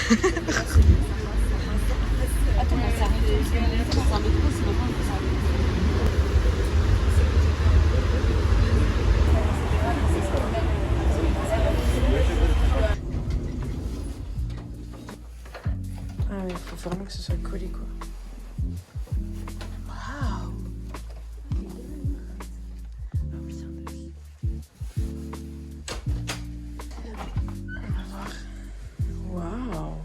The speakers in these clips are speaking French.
Attends, on s'est arrêté. C'est un métro, c'est maintenant qu'on s'arrête. Ah oui, il faut vraiment que ce soit collé quoi. Waouh! Ah oui, on va voir. Waouh!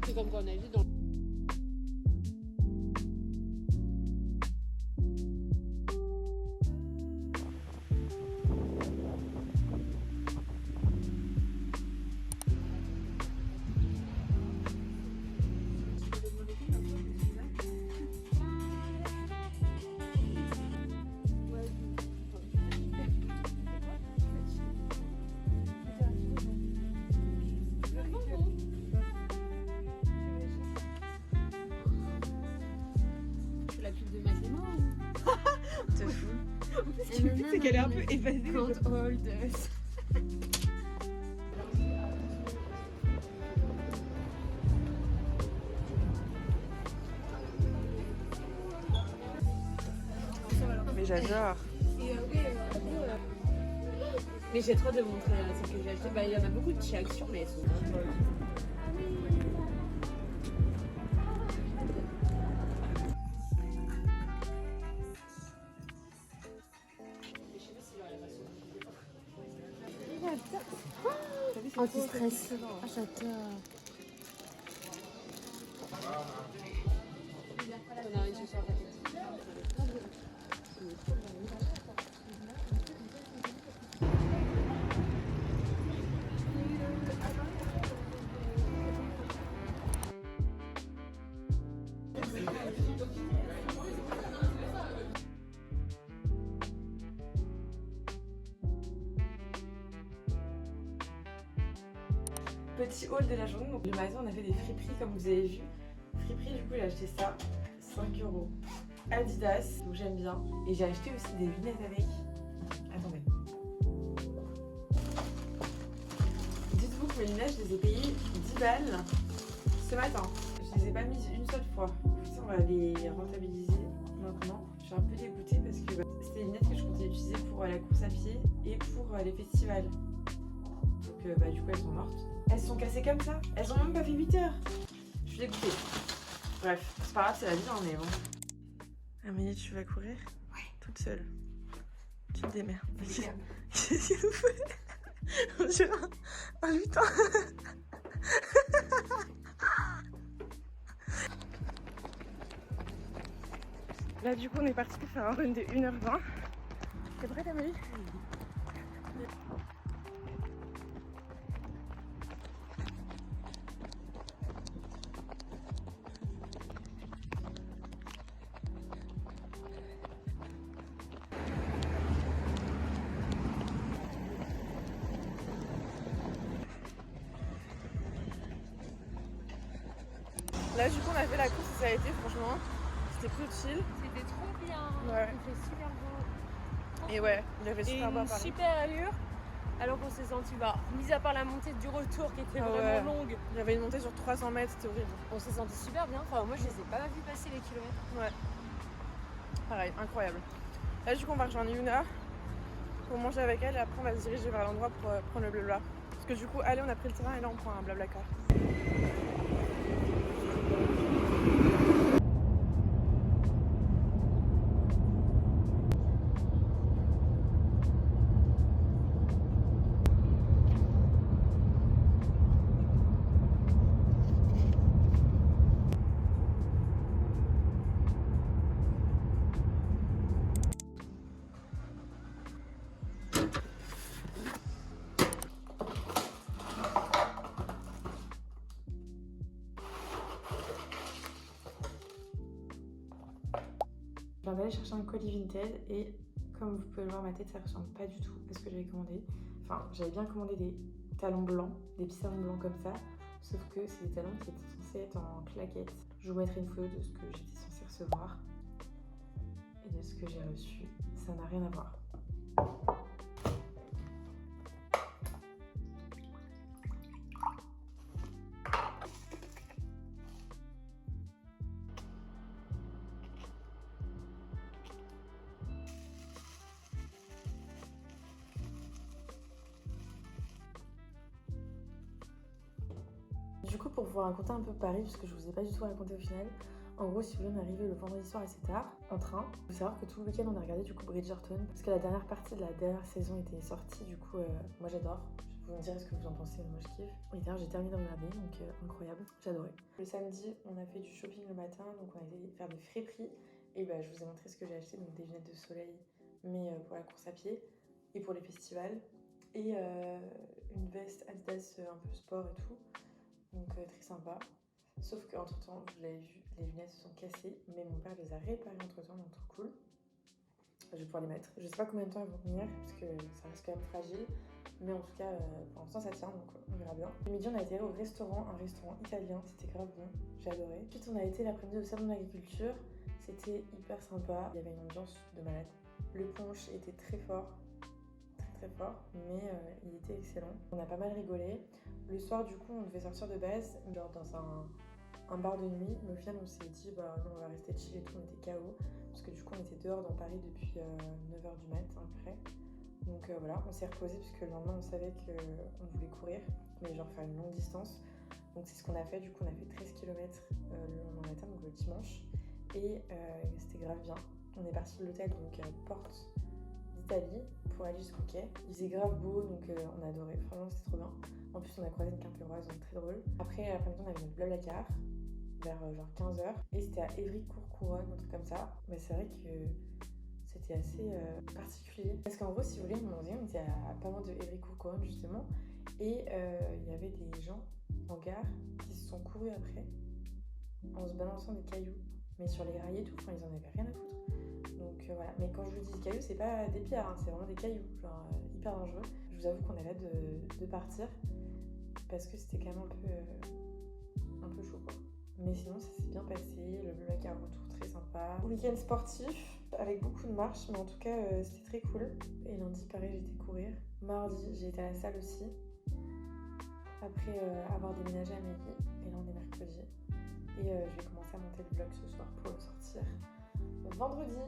C'est comme quand on a vu dans la pub de Massimo. Te fous. Ce qui me fait, c'est qu'elle est un peu évasée. Can't hold us. Mais j'adore. Mais j'ai trop de montrer ce que j'ai acheté. Bah, il y en a beaucoup de chez Action, mais elles sont anti-stress. Ah, j'adore. On a une ce soir. Petit haul de la journée, donc le magasin on a fait des friperies comme vous avez vu. Friperie, du coup j'ai acheté ça, 5 €. Adidas, donc j'aime bien. Et j'ai acheté aussi des lunettes avec. Attendez. Dites-vous que mes lunettes, je les ai payées 10 balles ce matin. Je les ai pas mises une seule fois. On va les rentabiliser maintenant. Je suis un peu dégoûtée parce que c'était les lunettes que je comptais utiliser pour la course à pied et pour les festivals. Donc du coup elles sont mortes. Elles sont cassées comme ça. Elles ont même pas fait 8 heures. Je suis dégoûtée. Bref, c'est pas grave, c'est la vie, on est bon. Amélie, tu vas courir? Ouais. Toute seule. Tu te démerdes. Qu'est-ce qu'il nous fait? On dirait un lutin. Là du coup on est parti pour faire un run de 1h20. T'es prête Amélie? Là du coup on a fait la course et ça a été franchement, c'était plus chill. C'était trop bien. Ouais. Il fait super beau. Et ouais, il avait super beau à Paris. Super allure. Alors qu'on s'est senti, mis à part la montée du retour qui était Ah vraiment ouais. longue, Il y avait une montée sur 300 mètres, c'était horrible. on s'est senti super bien. Enfin, moi, je les ai pas vus passer les kilomètres. Ouais. Pareil, incroyable. Là, du coup, on va rejoindre Yuna pour manger avec elle et après, on va se diriger vers l'endroit pour prendre le blabla. Parce que du coup, allez, on a pris le train et là, on prend un blablacar. Je viens d'aller chercher un colis Vinted et comme vous pouvez le voir, ma tête ça ressemble pas du tout à ce que j'avais commandé. Enfin, j'avais bien commandé des talons blancs, des petits talons blancs comme ça, sauf que c'est des talons qui étaient censés être en claquettes. Je vous mettrai une photo de ce que j'étais censée recevoir et de ce que j'ai reçu. Ça n'a rien à voir. Du coup, pour vous raconter un peu Paris, parce que je vous ai pas du tout raconté au final, en gros, si vous voulez, on est arrivé le vendredi soir assez tard, en train. Il faut savoir que tout le week-end, on a regardé du coup Bridgerton, parce que la dernière partie de la dernière saison était sortie, du coup, moi j'adore. Vous me direz ce que vous en pensez, mais moi je kiffe. Et d'ailleurs, j'ai terminé de regarder, donc incroyable, j'adorais. Le samedi, on a fait du shopping le matin, donc on a été faire des friperies. Et bah, je vous ai montré ce que j'ai acheté, donc des lunettes de soleil, mais pour la course à pied et pour les festivals. Et une veste Adidas un peu sport et tout. Donc très sympa. Sauf qu'entre temps, vous l'avez vu, les lunettes se sont cassées, mais mon père les a réparées entre temps, donc trop cool. Je vais pouvoir les mettre. Je sais pas combien de temps elles vont tenir, parce que ça reste quand même fragile. Mais en tout cas, pour l'instant ça tient, donc on verra bien. Le midi, on a été au restaurant, un restaurant italien, c'était grave bon, j'ai adoré. Ensuite, on a été l'après-midi au salon de l'agriculture, c'était hyper sympa, il y avait une ambiance de malade. Le punch était très fort, très fort, mais il était excellent. On a pas mal rigolé. Le soir, du coup, on devait sortir de base, genre dans un bar de nuit, mais au final, on s'est dit, bah non, on va rester chill et tout, on était KO, parce que du coup, on était dehors dans Paris depuis 9h du mat, à peu près. Donc voilà, on s'est reposé, puisque le lendemain, on savait qu'on voulait courir, mais genre faire une longue distance. Donc c'est ce qu'on a fait, du coup, on a fait 13 km le lendemain matin, donc le dimanche, et c'était grave bien. On est parti de l'hôtel, donc porte d'Italie, pour aller jusqu'au quai. Il faisait grave beau, donc on a adoré, franchement c'était trop bien. En plus on a croisé une quimpéroise, donc très drôle. Après l'après-midi on avait notre blablacar, vers genre 15h, et c'était à Évry-Courcouronnes, un truc comme ça. Mais c'est vrai que c'était assez particulier. Parce qu'en gros, si vous voulez, on était à pas loin de Évry-Courcouronnes justement, et il y avait des gens en gare qui se sont courus après, en se balançant des cailloux. Mais sur les rails et tout, enfin ils en avaient rien à foutre. Donc voilà, mais quand je vous dis des cailloux, c'est pas des pierres, hein, c'est vraiment des cailloux, genre hyper dangereux. Je vous avoue qu'on avait hâte de partir, parce que c'était quand même un peu chaud quoi. Mais sinon ça s'est bien passé, le blablacar retour très sympa. Week-end sportif, avec beaucoup de marches, mais en tout cas c'était très cool. Et lundi pareil, j'ai été courir. Mardi, j'ai été à la salle aussi, après avoir déménagé à midi, et là on est mercredi. Et je vais commencer à monter le vlog ce soir pour le sortir vendredi.